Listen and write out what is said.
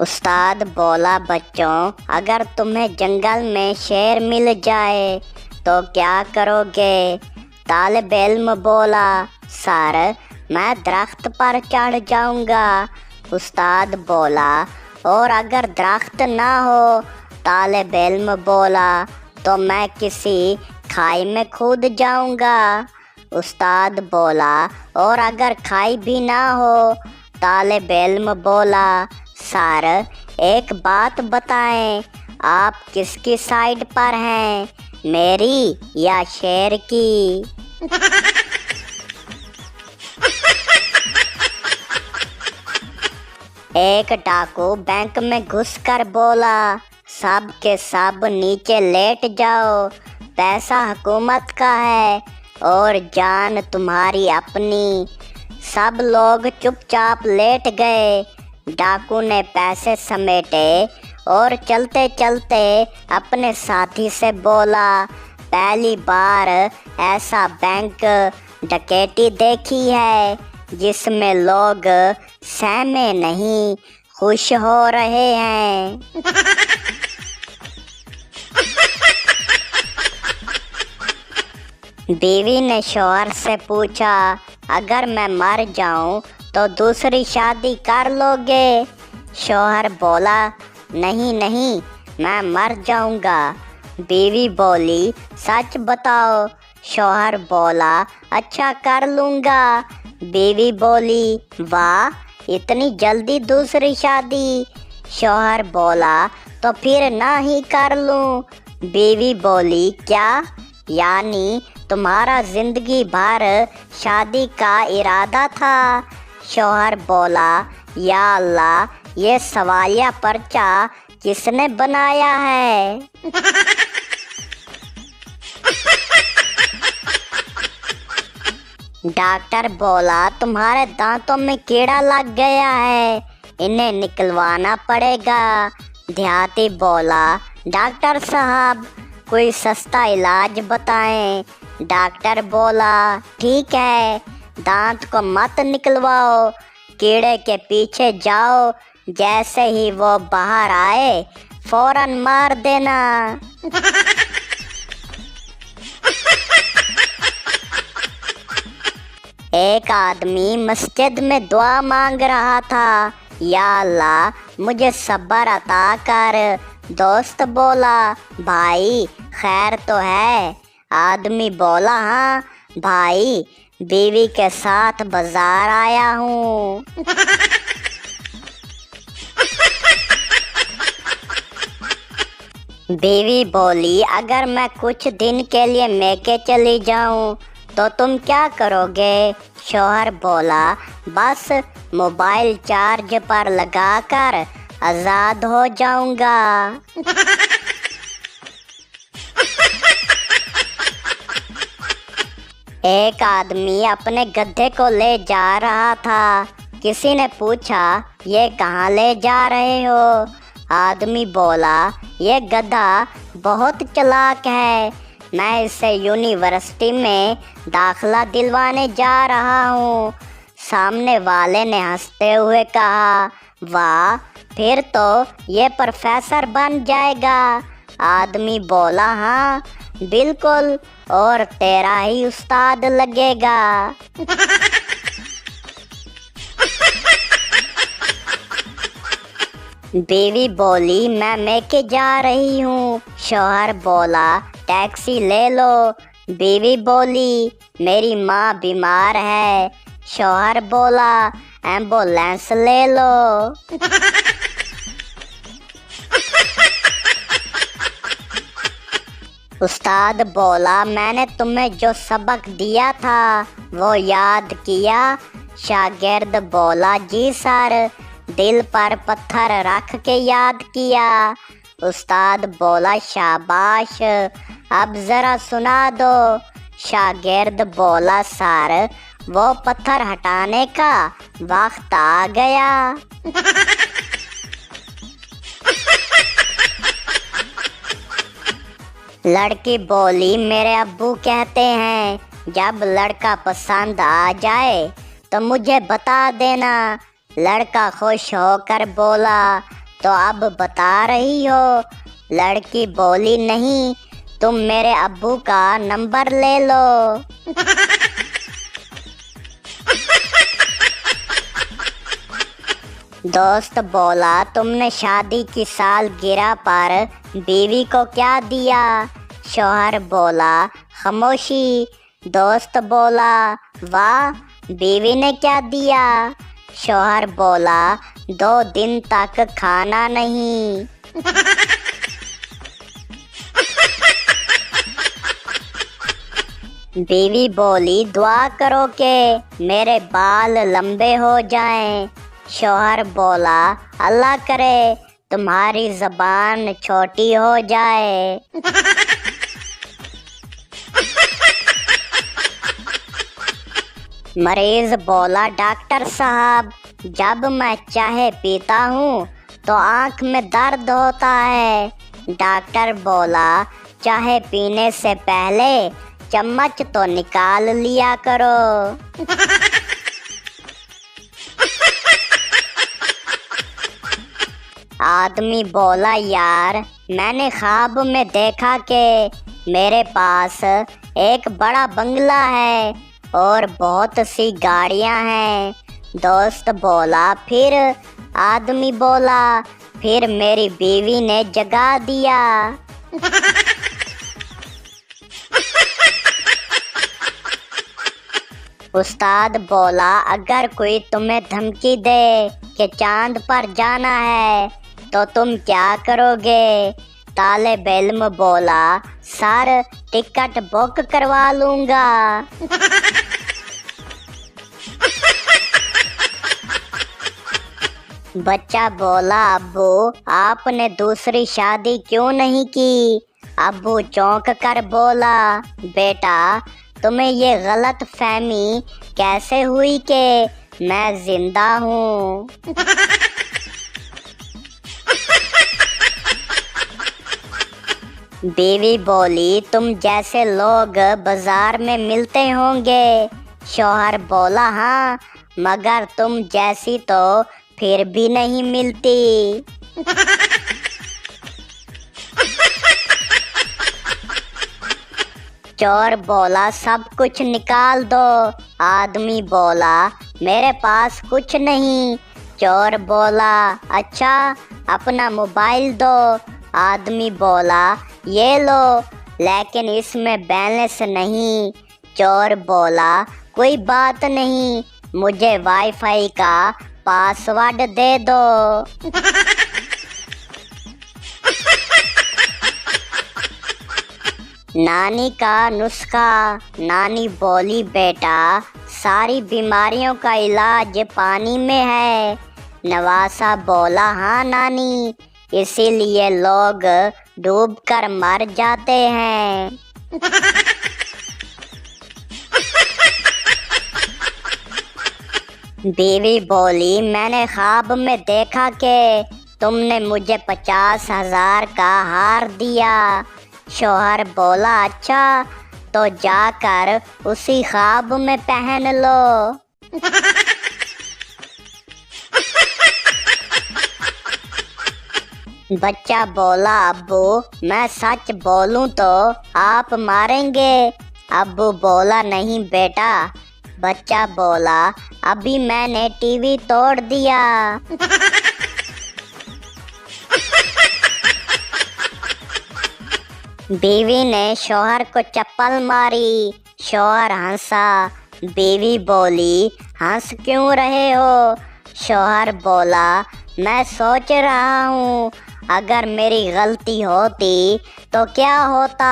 उस्ताद बोला, बच्चों, अगर तुम्हें जंगल में शेर मिल जाए तो क्या करोगे? तालिब इल्म बोला, सर, मैं दरख्त पर चढ़ जाऊंगा। उस्ताद बोला, और अगर दरख्त ना हो? तालिब इल्म बोला, तो मैं किसी खाई में कूद जाऊंगा। उस्ताद बोला, और अगर खाई भी ना हो? तालिब इल्म बोला, सर, एक बात बताएं, आप किसकी साइड पर हैं, मेरी या शेर की? एक डाकू बैंक में घुसकर बोला, सब के सब नीचे लेट जाओ, पैसा हुकूमत का है और जान तुम्हारी अपनी। सब लोग चुपचाप लेट गए। डाकू ने पैसे समेटे और चलते चलते अपने साथी से बोला, पहली बार ऐसा बैंक डकैती देखी है जिसमें लोग सहमे नहीं, खुश हो रहे हैं। बीवी ने शौहर से पूछा, अगर मैं मर जाऊं तो दूसरी शादी कर लोगे? शौहर बोला, नहीं नहीं, मैं मर जाऊंगा। बीवी बोली, सच बताओ? शौहर बोला, अच्छा, कर लूंगा। बीवी बोली, वाह, इतनी जल्दी दूसरी शादी? शौहर बोला, तो फिर ना ही कर लूं। बीवी बोली, क्या, यानी तुम्हारा जिंदगी भर शादी का इरादा था? शौहर बोला, या अल्लाह, ये सवालिया पर्चा किसने बनाया है? डॉक्टर बोला, तुम्हारे दांतों में कीड़ा लग गया है, इन्हें निकलवाना पड़ेगा। देहाती बोला, डॉक्टर साहब, कोई सस्ता इलाज बताएं। डॉक्टर बोला, ठीक है, दांत को मत निकलवाओ, कीड़े के पीछे जाओ, जैसे ही वो बाहर आए फौरन मार देना। एक आदमी मस्जिद में दुआ मांग रहा था, या अल्लाह, मुझे सब्र अता कर। दोस्त बोला, भाई, खैर तो है? आदमी बोला, हाँ भाई, बीवी के साथ बाजार आया हूँ। बीवी बोली, अगर मैं कुछ दिन के लिए मैके चली जाऊं तो तुम क्या करोगे? शौहर बोला, बस मोबाइल चार्ज पर लगाकर आज़ाद हो जाऊंगा। एक आदमी अपने गधे को ले जा रहा था। किसी ने पूछा, ये कहाँ ले जा रहे हो? आदमी बोला, ये गधा बहुत चालाक है, मैं इसे यूनिवर्सिटी में दाखिला दिलवाने जा रहा हूँ। सामने वाले ने हंसते हुए कहा, वाह, फिर तो ये प्रोफेसर बन जाएगा। आदमी बोला, हाँ बिल्कुल, और तेरा ही उस्ताद लगेगा। बीवी बोली, मैं मैके जा रही हूँ। शौहर बोला, टैक्सी ले लो। बीवी बोली, मेरी माँ बीमार है। शौहर बोला, एम्बुलेंस ले लो। उस्ताद बोला, मैंने तुम्हें जो सबक दिया था वो याद किया? शागिर्द बोला, जी सर, दिल पर पत्थर रख के याद किया। उस्ताद बोला, शाबाश, अब ज़रा सुना दो। शागिर्द बोला, सर, वो पत्थर हटाने का वक्त आ गया। लड़की बोली, मेरे अब्बू कहते हैं, जब लड़का पसंद आ जाए तो मुझे बता देना। लड़का खुश होकर बोला, तो अब बता रही हो। लड़की बोली नहीं, तुम मेरे अब्बू का नंबर ले लो। दोस्त बोला, तुमने शादी की सालगिरह पर बीवी को क्या दिया? शौहर बोला, खामोशी। दोस्त बोला, वाह, बीवी ने क्या दिया? शौहर बोला, 2 दिन तक खाना नहीं। बीवी बोली, दुआ करो कि मेरे बाल लंबे हो जाएं। शौहर बोला, अल्लाह करे तुम्हारी ज़बान छोटी हो जाए। मरीज बोला, डॉक्टर साहब, जब मैं चाय पीता हूँ तो आँख में दर्द होता है। डॉक्टर बोला, चाय पीने से पहले चम्मच तो निकाल लिया करो। आदमी बोला, यार, मैंने ख्वाब में देखा कि मेरे पास एक बड़ा बंगला है और बहुत सी गाड़ियां हैं। दोस्त बोला, फिर? आदमी बोला, फिर मेरी बीवी ने जगा दिया। उस्ताद बोला, अगर कोई तुम्हें धमकी दे कि चांद पर जाना है तो तुम क्या करोगे? तालिब इल्म बोला, सर, टिकट बुक करवा लूंगा। बच्चा बोला, अब्बू, आपने दूसरी शादी क्यों नहीं की? अब्बू चौंक कर बोला, बेटा, तुम्हें ये गलत फहमी कैसे हुई कि मैं जिंदा हूँ? बीवी बोली, तुम जैसे लोग बाजार में मिलते होंगे। शौहर बोला, हाँ, मगर तुम जैसी तो फिर भी नहीं मिलती। चोर बोला, सब कुछ निकाल दो। आदमी बोला, मेरे पास कुछ नहीं। चोर बोला, अच्छा, अपना मोबाइल दो। आदमी बोला, ये लो, लेकिन इसमें बैलेंस नहीं। चोर बोला, कोई बात नहीं, मुझे वाईफाई का पासवर्ड दे दो। नानी का नुस्खा। नानी बोली, बेटा, सारी बीमारियों का इलाज पानी में है। नवासा बोला, हाँ नानी, इसीलिए लोग डूबकर मर जाते हैं। बीवी बोली, मैंने ख्वाब में देखा कि तुमने मुझे 50,000 का हार दिया। शौहर बोला, अच्छा, तो जाकर उसी ख्वाब में पहन लो। बच्चा बोला, अब्बू, मैं सच बोलूं तो आप मारेंगे? अब्बू बोला, नहीं बेटा। बच्चा बोला, अभी मैंने टीवी तोड़ दिया। बीवी ने शौहर को चप्पल मारी। शौहर हंसा। बीवी बोली, हंस क्यों रहे हो? शौहर बोला, मैं सोच रहा हूँ, अगर मेरी गलती होती तो क्या होता।